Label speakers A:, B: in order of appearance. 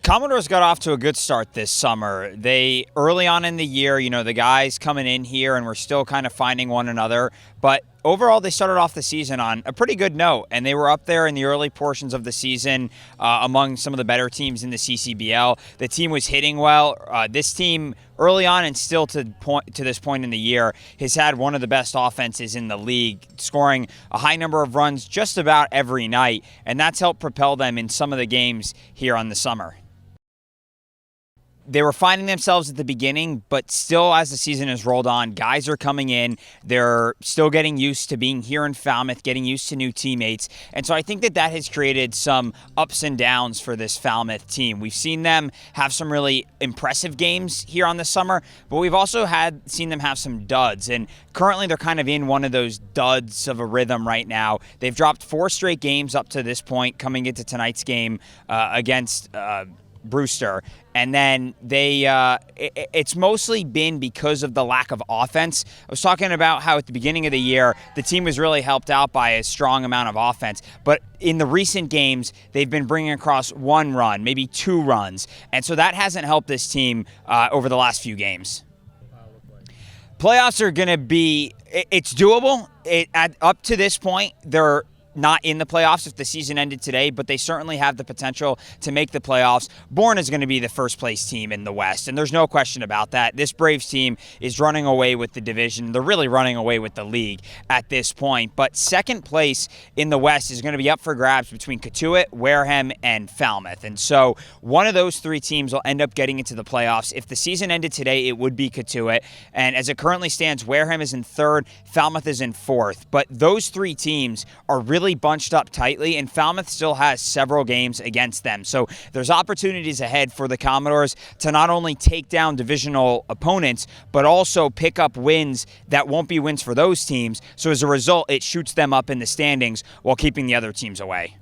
A: Commodores got off to a good start this summer. They, early on in the year, the guys coming in here and we're still kind of finding one another. But overall, they started off the season on a pretty good note, and they were up there in the early portions of the season among some of the better teams in the CCBL. The team was hitting well. This team, early on and still to this point in the year, has had one of the best offenses in the league, scoring a high number of runs just about every night, and that's helped propel them in some of the games here on the summer. They were finding themselves at the beginning, but still as the season has rolled on, guys are coming in. They're still getting used to being here in Falmouth, getting used to new teammates. And so I think that has created some ups and downs for this Falmouth team. We've seen them have some really impressive games here on the summer, but we've also seen them have some duds. And currently they're kind of in one of those duds of a rhythm right now. They've dropped 4 straight games up to this point, coming into tonight's game against Brewster. And then it's mostly been because of the lack of offense. I was talking about how at the beginning of the year, the team was really helped out by a strong amount of offense. But in the recent games, they've been bringing across 1 run, maybe 2 runs. And so that hasn't helped this team over the last few games. Playoffs are going to be, it's doable. Up to this point, they're not in the playoffs if the season ended today, but they certainly have the potential to make the playoffs. Bourne is going to be the first place team in the West, and there's no question about that. This Braves team is running away with the division. They're really running away with the league at this point. But second place in the West is going to be up for grabs between Cotuit, Wareham, and Falmouth. And so one of those 3 teams will end up getting into the playoffs. If the season ended today, it would be Cotuit. And as it currently stands, Wareham is in 3rd, Falmouth is in 4th. But those 3 teams are really bunched up tightly, and Falmouth still has several games against them. So there's opportunities ahead for the Commodores to not only take down divisional opponents, but also pick up wins that won't be wins for those teams. So as a result, it shoots them up in the standings while keeping the other teams away.